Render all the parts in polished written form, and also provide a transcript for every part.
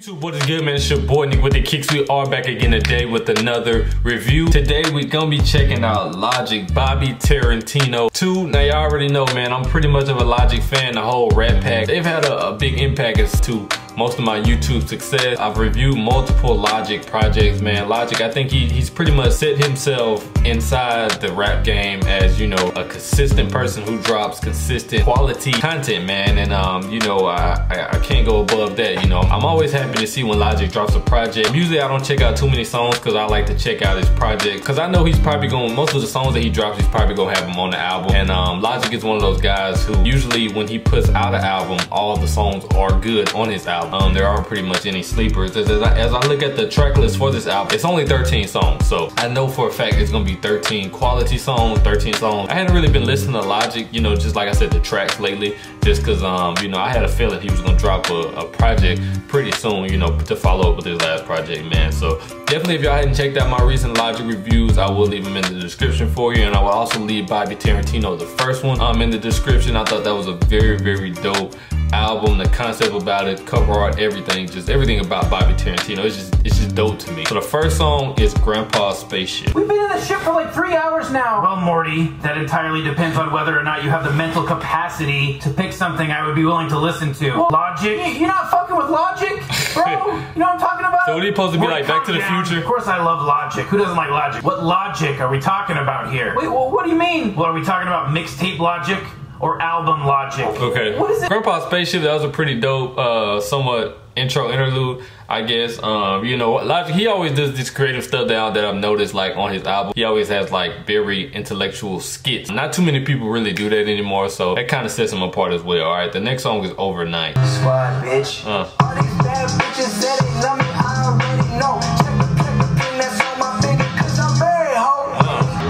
YouTube, what is good, man? It's your boy Nick with the Kicks. We are back again today with another review. Today we're gonna be checking out Logic Bobby Tarantino 2. Now y'all already know, man, I'm pretty much of a Logic fan. The whole Rat Pack, they've had a big impact as to most of my YouTube success. I've reviewed multiple Logic projects, man. Logic, I think he's pretty much set himself inside the rap game as, you know, a consistent person who drops consistent quality content, man. And you know, I can't go above that. You know, I'm always happy to see when Logic drops a project. Usually I don't check out too many songs because I like to check out his project, because I know he's probably going, most of the songs that he drops, he's probably gonna have them on the album. And Logic is one of those guys who usually when he puts out an album, all the songs are good on his album. There aren't pretty much any sleepers. As I look at the track list for this album, it's only 13 songs. So I know for a fact it's gonna be 13 quality songs, 13 songs. I hadn't really been listening to Logic, you know, just like I said, the tracks lately, just cause you know, I had a feeling he was gonna drop a project pretty soon, you know, to follow up with his last project, man. So definitely, if y'all hadn't checked out my recent Logic reviews, I will leave them in the description for you, and I will also leave Bobby Tarantino, the first one, in the description. I thought that was a very, very dope album. The concept about it, cover art, everything, just everything about Bobby Tarantino, it's just dope to me. So the first song is Grandpa's Spaceship. We've been in the ship for like 3 hours now. Well, Morty, that entirely depends on whether or not you have the mental capacity to pick something I would be willing to listen to. Well, Logic? You're not fucking with Logic, bro? You know what I'm talking about? So what are you supposed to be like, Back to the Future? Of course I love Logic. Who doesn't like Logic? What Logic are we talking about here? Wait, well, what do you mean? Well, are we talking about mixtape Logic or album Logic? Okay. What is it? Grandpa's Spaceship, that was a pretty dope, somewhat intro interlude, I guess. You know, Logic, he always does this creative stuff that I've noticed, like on his album. He always has like very intellectual skits. Not too many people really do that anymore, so that kind of sets him apart as well. All right, the next song is Overnight. Squad, bitch. All these bad bitches said they love me, I already know. Check the pin that's on my finger, cause I'm very hoe.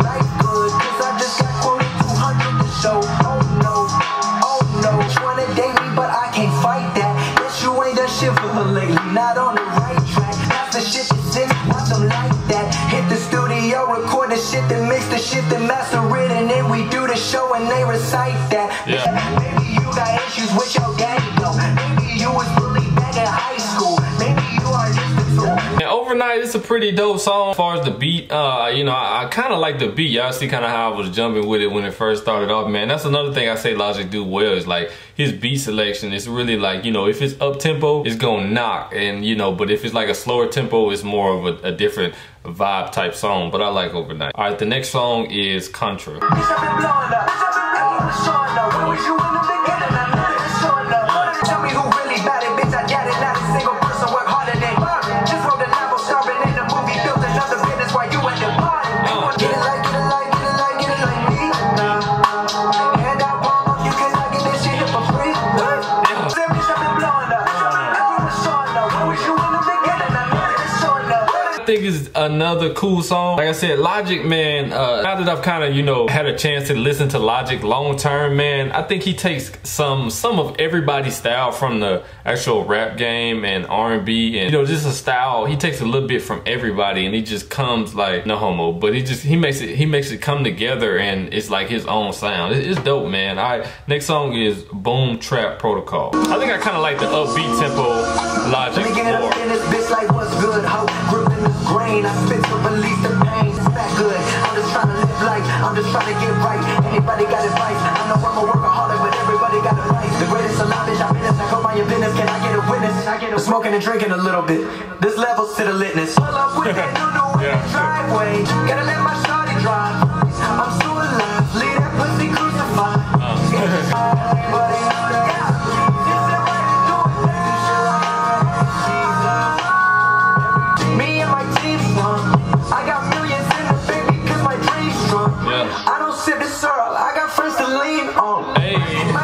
Life good, cause I just got quoted 200 to show. Oh no, tryna date me, but I can't fight that. Yes, you ain't done shit for her lately, not on the right track. That's the shit that sits, watch them like that. Hit the studio, record the shit, then mix the shit, then master it, and then we do the show and they recite that. Yeah. Maybe you got issues with your gang, though. Maybe you was bullied back in high school. Maybe you are just a tool. And Overnight, it's a pretty dope song. As far as the beat, you know, I kind of like the beat. Y'all see kind of how I was jumping with it when it first started off, man. That's another thing I say Logic do well, is like his beat selection is really like, you know, if it's up tempo, it's gonna knock, and you know, but if it's like a slower tempo, it's more of a different vibe type song. But I like Overnight. All right, the next song is Contra. I think it's another cool song. Like I said, Logic, man, now that I've kind of, you know, had a chance to listen to Logic long term, man, I think he takes some of everybody's style from the actual rap game and R&B, and you know, just a style. He takes a little bit from everybody, and he just comes like, no homo, but he makes it come together, and it's like his own sound. It's dope, man. All right, next song is Boom Trap Protocol. I think I kind of like the upbeat tempo Logic more. Grain, I spit to release the pain. It's that good. I'm just trying to live life. I'm just trying to get right. Anybody got advice? I know I'm a workaholic, but everybody got advice. The greatest alive is I'm in this. I go by your business. Can I get a witness? I get a smoking and drinking a little bit. This levels to the litness. Pull up with that new in the driveway. Gotta let my shawty drive. I'm so alive. Leave that pussy crucified.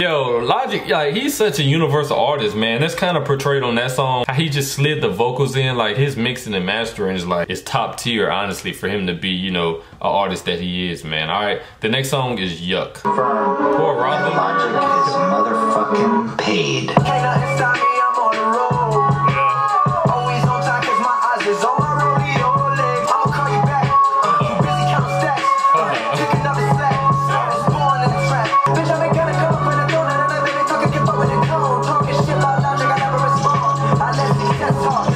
Yo, Logic, like, he's such a universal artist, man. That's kind of portrayed on that song. How he just slid the vocals in, like his mixing and mastering is like, it's top tier, honestly, for him to be, you know, an artist that he is, man. All right, the next song is Yuck. Poor Robin. Logic is motherfucking paid. Always on time 'cause my eyes is on my rodeo leg. I'll call you back. You busy counting stacks. Pick another slack. I was born in the trap. Bitch, I'm gonna come up with a donut. Talking, get fucked with a cone. Talking shit about Logic, I never respond. I let these cats talk.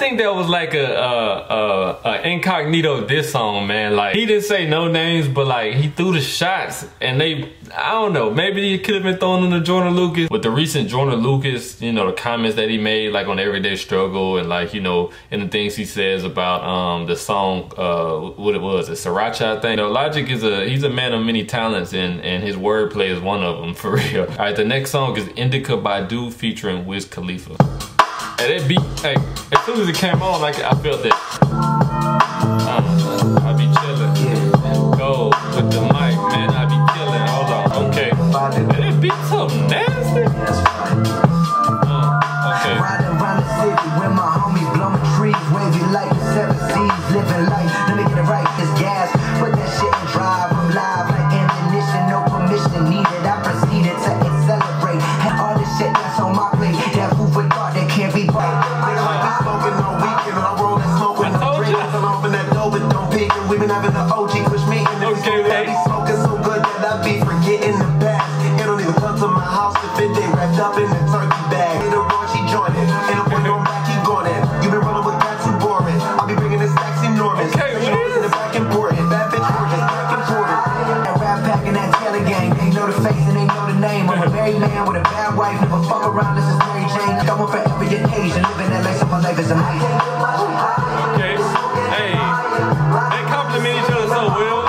think that was like a incognito diss song, man. Like, he didn't say no names, but like he threw the shots, and they, I don't know, maybe he could have been thrown into Jordan Lucas. With the recent Jordan Lucas, you know, the comments that he made, like on Everyday Struggle, and like, you know, and the things he says about the song, what it was, a Sriracha thing. You know, Logic is he's a man of many talents, and his wordplay is one of them, for real. All right, the next song is Indica Badu featuring Wiz Khalifa. Hey, that beat, hey, as soon as it came on, like, I felt it. I be chillin'. Go with the mic, man, I be chillin'. Hold on, okay. Hey, that beat so nasty. Okay. Riding around the city with my homies, blowing trees, wavy like the 7 seas, living life. Let me get it right, it's gas. Put that shit in drive, I'm live like ammunition, no permission needed. I proceeded to accelerate. And all this shit that's on my plate, that food for thought that can't be bought. Smoking on weekend, I'm rolling smoke with no drink. I'm off in that dope, but don't peek. And we've been having an OG push me in the I be smoking so good that I be forgetting the past. It don't even come to my house if it they wrapped up in the turkey bag. The raunchy jointed, and the one going back, keep going in. You been running with cats too boring. I'll be bringing the stacks enormous. In the back important, bad bitch gorgeous, back important. That rap pack and that Taylor gang, they know the face and they know the name. I'm a married man with a bad wife, never fuck around, this is Mary Jane. Going for every occasion, living that life, so my life is amazing. Okay, hey, they compliment each other so well.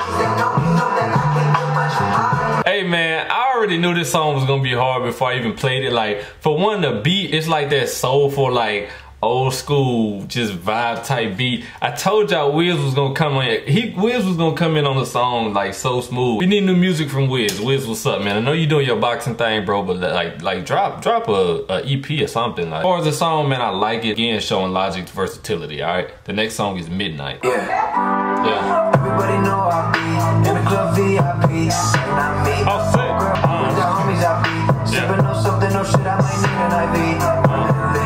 Hey man, I already knew this song was gonna be hard before I even played it. Like, for one, the beat, it's like that soulful, like old school, just vibe type beat. I told y'all Wiz was gonna come in. Wiz was gonna come in on the song like so smooth. We need new music from Wiz. Wiz, what's up, man? I know you're doing your boxing thing, bro, but like drop a EP or something. Like, as far as the song, man, I like it. Again, showing Logic's versatility. All right, the next song is Midnight. Yeah. Everybody know I be in the club VIP. Not me. Oh, sick. The homies I be. Sipping on something, no shit, I might need an IV.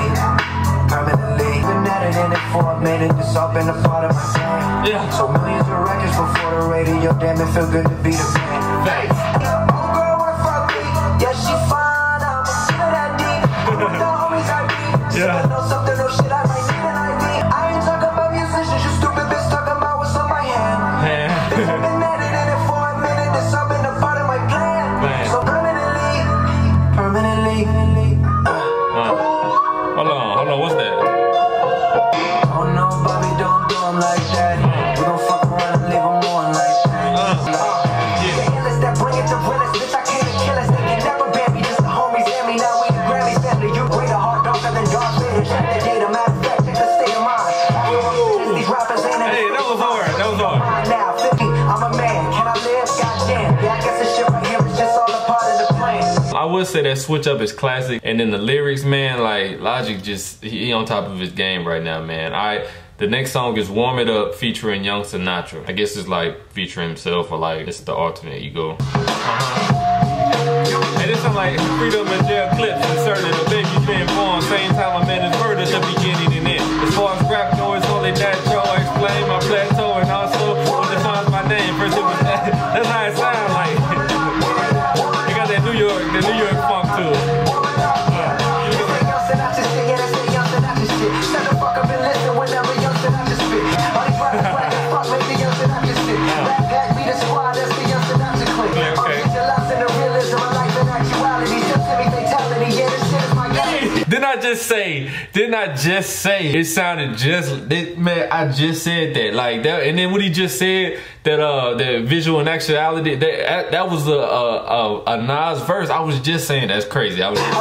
Permanently. Been at it in it for a minute. It's all been a part of my plan. Yeah. So millions of records before the radio. Damn, it feel good to be the man. Thanks. Girl, what fuck me? Yeah, she fine. I'm a sinner that deep. With the homies I be. Sipping on something, no shit, I might need an IV. I ain't talking about musicians, you stupid bitch talking about what's on my hand. Bitch, I've been at it in it for a minute. It's all been a part of my plan. So permanently. Hold on, what's that? Oh no, Bobby, don't do them like that. We gon' fuck around and leave them on like that. The illest that bring it to realest. Bitch, I came to kill us. They can never ban me, just the homies and me. Now we the Grammy family. You greater heart, darker than Darth Vader. Check the data, matter of fact, check the state of mind. These rappers ain't Hey, that was hard. Now, 50, I'm a man. Can I live? Goddamn. Yeah, I guess this shit right here is just all a part of the plan. I would say that switch up is classic, and then the lyrics, man, like Logic just he on top of his game right now, man. The next song is Warm It Up featuring Young Sinatra. I guess it's like featuring himself, or like it's the alternate. You go. And this sound like Freedom and Jail clips inserted. A baby's being born, same time a man is murdered, the beginning and end. As far as rap noise, only that Joe explain my plateau, and also what defines my name. First it was that's how it sounds like. They got that New York funk to it. Didn't I just say it sounded just, man, I just said that, like that, and then what he just said, that the visual and actuality, that was a Nas verse. I was just saying that's crazy. I was just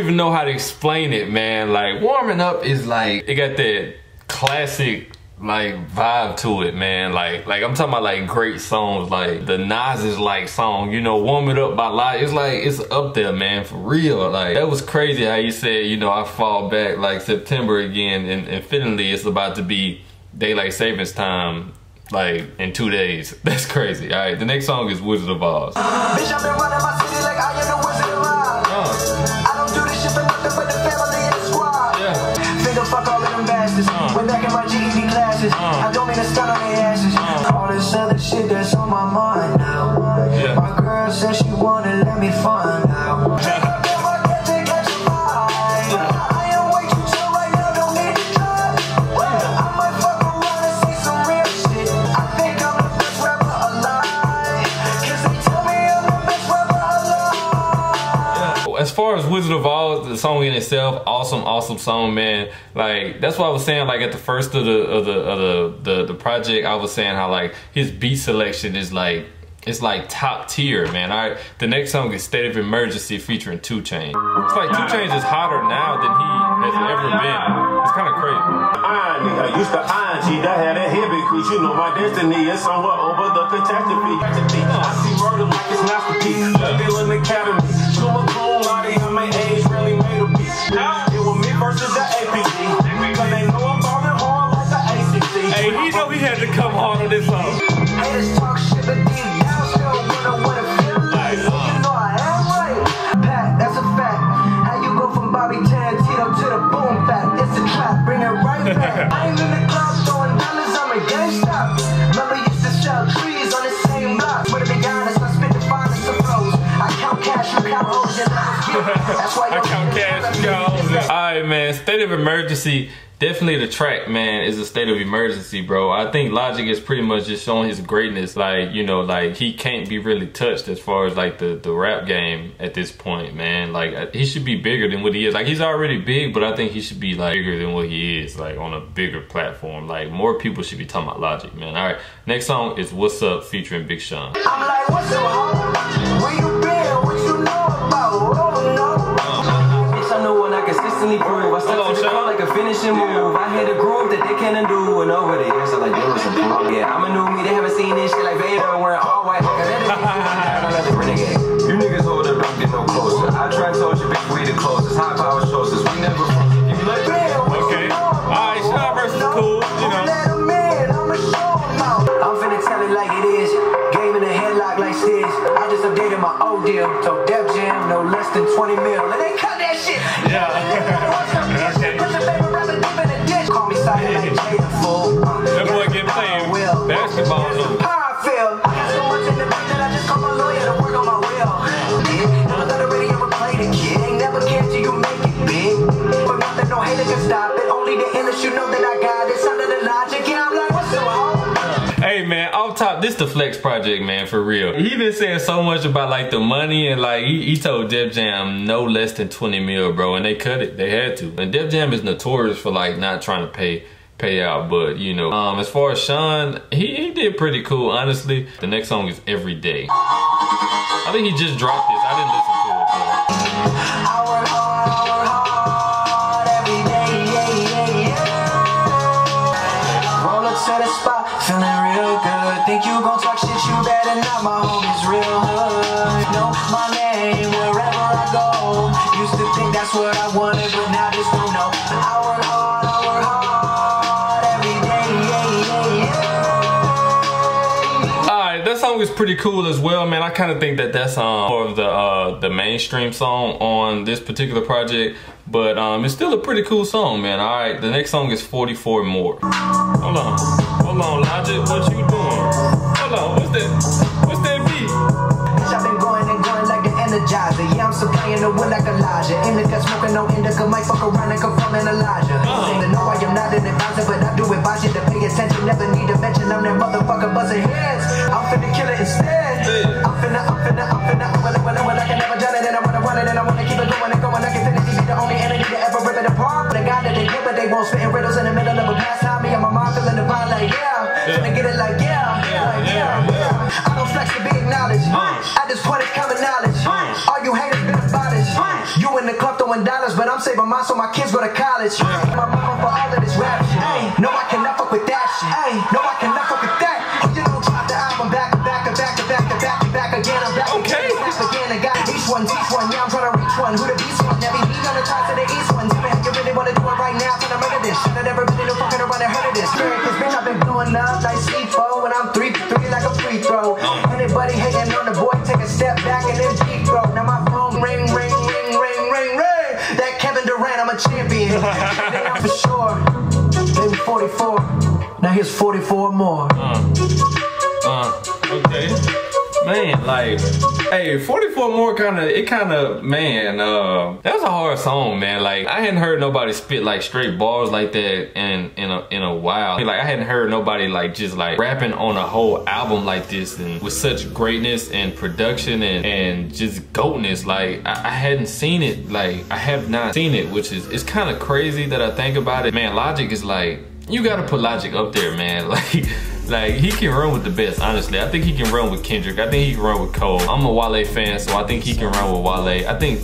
know know how to explain it, man. Like, Warming Up is like, it got that classic like vibe to it, man. Like I'm talking about like great songs, like the Nas's like song, you know, Warm It Up by Logic. It's like, it's up there, man, for real. Like, that was crazy how you said, you know, I fall back like September again, and finally it's about to be daylight savings time like in 2 days. That's crazy. All right, the next song is Wizard of Oz. Bitch, I've been running my city like I am the Wizard of Oz. I don't do this shit for nothing but the family and the squad. Finger fuck all of them bastards. Went back in my GED classes. I don't mean to stun on their asses. All this other shit that's on my mind now. My girl said she wanna let me find out. As far as Wizard of Oz, the song in itself, awesome song, man. Like, that's what I was saying. Like, at the first of the project, I was saying how like his beat selection is like, it's like top tier, man. All right, the next song is State of Emergency featuring 2 Chainz. It's like 2 Chainz is hotter now than he has ever been. It's kind of crazy. I used to iron G, that had a heavy crease. You know my destiny is somewhere over the catastrophe. I see murder like it's masterpiece. Feeling academy. Summa cum laude, I may age really made a piece. It was me versus the APC. Cause they know I'm falling hard like the ACC. Hey, he know he had to come hard on this song. Haters talk shit, but deep down still wanna what it feel like. You know I am right. Pat, that's a fact. How you go from Bobby Tarantino to the boom back? It's a trap, bring it right back. I ain't in the club throwing dollars, I'm a GameStop. Remember used to sell trees on the same block. But to be honest, I spit the finest of flows. I count cash, you count hoes, and that's why I count cash, you count hoes. Alright, man, State of Emergency. Definitely the track, man, is a state of emergency, bro. I think Logic is pretty much just showing his greatness. Like, you know, like he can't be really touched as far as like the rap game at this point, man. Like, he should be bigger than what he is. Like, he's already big, but I think he should be like bigger than what he is, like on a bigger platform. Like, more people should be talking about Logic, man. All right, next song is What's Up featuring Big Sean. I'm like, what's up, homie? Where you been? What you know about? Oh, no. Bitch, I know when I consistently prove. I stuck to the call like a finishing move. I hit a groove that they can't undo, and over the years I like there was some proof. Yeah, I'm a new me. They haven't seen this shit like Vader wearing all white. Renegade. You niggas hold up, don't get no closer. I try to told you, bitch, we the closest. High power shows us. We never fuck. You look okay. Alright, Sean versus cool, you know. I'm finna tell it like it is. Game in a headlock like Stitch. I just updated my old deal. Told Def Jam no less than 20 mil. And they cut that shit. Yeah. Okay. Put your favorite rapper deep in the ditch. Call me silent like Jada Fool. That boy get playing basketball though. How I feel. I got so much in the bank that I just call my lawyer to work on my will. Never thought I really ever played a kid. Ain't never cared till you make it big. But nothing, no hater can stop it. Only the illest you know that I got it. Under the Logic. And I'm like, what's up, home? Hey man, off top, this the Flex project, man, for real. He been saying so much about like the money, and like he told Def Jam no less than 20 mil, bro, and they cut it. They had to. And Def Jam is notorious for like not trying to pay out, but you know, as far as Sean, he did pretty cool, honestly. The next song is Every Day. I think he just dropped this. I didn't listen to it, though. I work hard every day, Roll up to the spot, feeling real good. Think you gon' talk shit, you better not. My homies real hood. Know my name wherever I go. Used to think that's what I wanted, but now just don't know. I work hard every day, Alright, that song is pretty cool as well, man. I kind of think that that's more of the mainstream song on this particular project, but it's still a pretty cool song, man. Alright, the next song is 44 More. Hold on, Logic, what you doing? Hold on, what's that beat? Bitch, I've been going and going like an energizer. Yeah, I'm supplying the wood like Elijah. Indica smoking no indica, might fuck around and come from an Elijah. Saying no, I am not an advisor, but I do advise you to pay attention. Never need to mention I'm that motherfucker buzzing heads. I'm finna kill it instead. I'm finna, well, I can never done it, and I wanna run it, and I wanna keep it going and going. I can finish be the only enemy to ever rip it apart. The guy that they hit, but they won't spitting riddles in the middle of a pastime. Me and my mom feeling the vibe like finna get it like I don't flex to be acknowledged. At this point it's common knowledge. All you haters been about it. You in the club throwing dollars. dollars, but I'm saving mine so my kids go to college. My mama for all of this rap shit. No, I cannot fuck with that shit. No, I cannot fuck with that. You don't drop the album back again. I'm back again. I got each one. Yeah, I'm trying to reach one. Who the beast one? Every beat on the top to the east one. Tell me how you really want to do it right now. Finna murder this. Should have never been no fucking around and heard of this. Cause bitch, I've been blowing up like C4 when I'm 3 for 3 like a free throw. Anybody hating on the boy, take a step back and then deep throw. Now my phone ring. That Kevin Durant, I'm a champion. For sure. Maybe 44. Now here's 44 more. Okay. Man, like, hey, 44 more man, that was a hard song, man. Like, I hadn't heard nobody spit like straight bars like that in a while. Like, I hadn't heard nobody like just like rapping on a whole album like this and with such greatness and production and just goatness. Like, I hadn't seen it. Like, I have not seen it, which is, it's kind of crazy that I think about it. Man, Logic is like, you gotta put Logic up there, man. Like he can run with the best, honestly. I think he can run with Kendrick. I think he can run with Cole. I'm a Wale fan, so I think he can run with Wale. I think,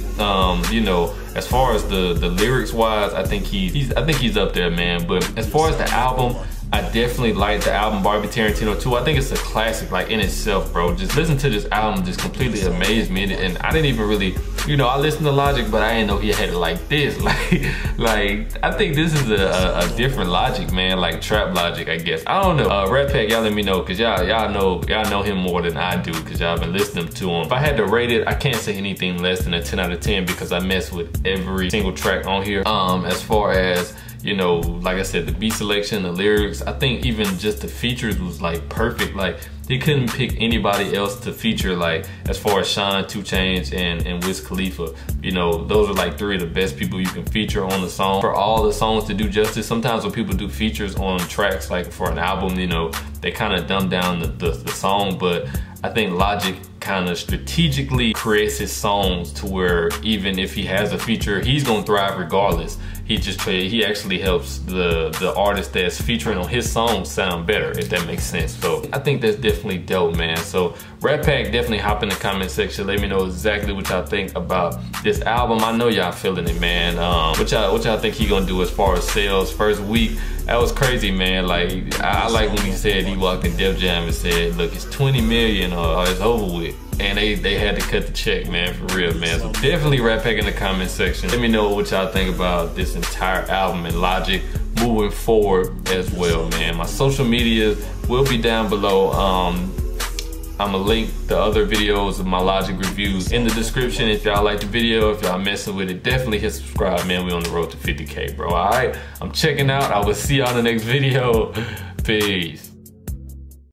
you know, as far as the lyrics wise, I think he's up there, man. But as far as the album, I definitely like the album Barbie Tarantino 2. I think it's a classic, like, in itself, bro. Just listen to this album, just completely amazed me. And I didn't even really, you know, I listened to Logic, but I didn't know he had it like this. Like I think this is a different Logic, man. Like trap Logic, I guess. I don't know. Red Pack, y'all let me know, cause y'all know him more than I do, cause y'all been listening to him. If I had to rate it, I can't say anything less than a 10 out of 10 because I mess with every single track on here. As far as, you know, like I said, the beat selection, the lyrics, I think even just the features was like perfect. Like he couldn't pick anybody else to feature, like as far as Sean, 2 Chainz, and Wiz Khalifa. You know, those are like 3 of the best people you can feature on the song. For all the songs to do justice, sometimes when people do features on tracks, like for an album, you know, they kind of dumb down the song, but I think Logic kind of strategically creates his songs to where even if he has a feature, he's gonna thrive regardless. He actually helps the artist that's featuring on his song sound better, if that makes sense. So I think that's definitely dope, man. So Rat Pack, definitely hop in the comment section. Let me know exactly what y'all think about this album. I know y'all feeling it, man. What y'all think he gonna do as far as sales first week? That was crazy, man. Like I like when he said he walked in Def Jam and said, look, it's 20 million or it's over with. And they had to cut the check, man, for real, man. So definitely Rat Pack in the comment section. Let me know what y'all think about this entire album and Logic moving forward as well, man. My social media will be down below. I'm gonna link the other videos of my Logic reviews in the description. If y'all like the video, if y'all messing with it, definitely hit subscribe, man. We on the road to 50K, bro. All right, I'm checking out. I will see y'all in the next video. Peace.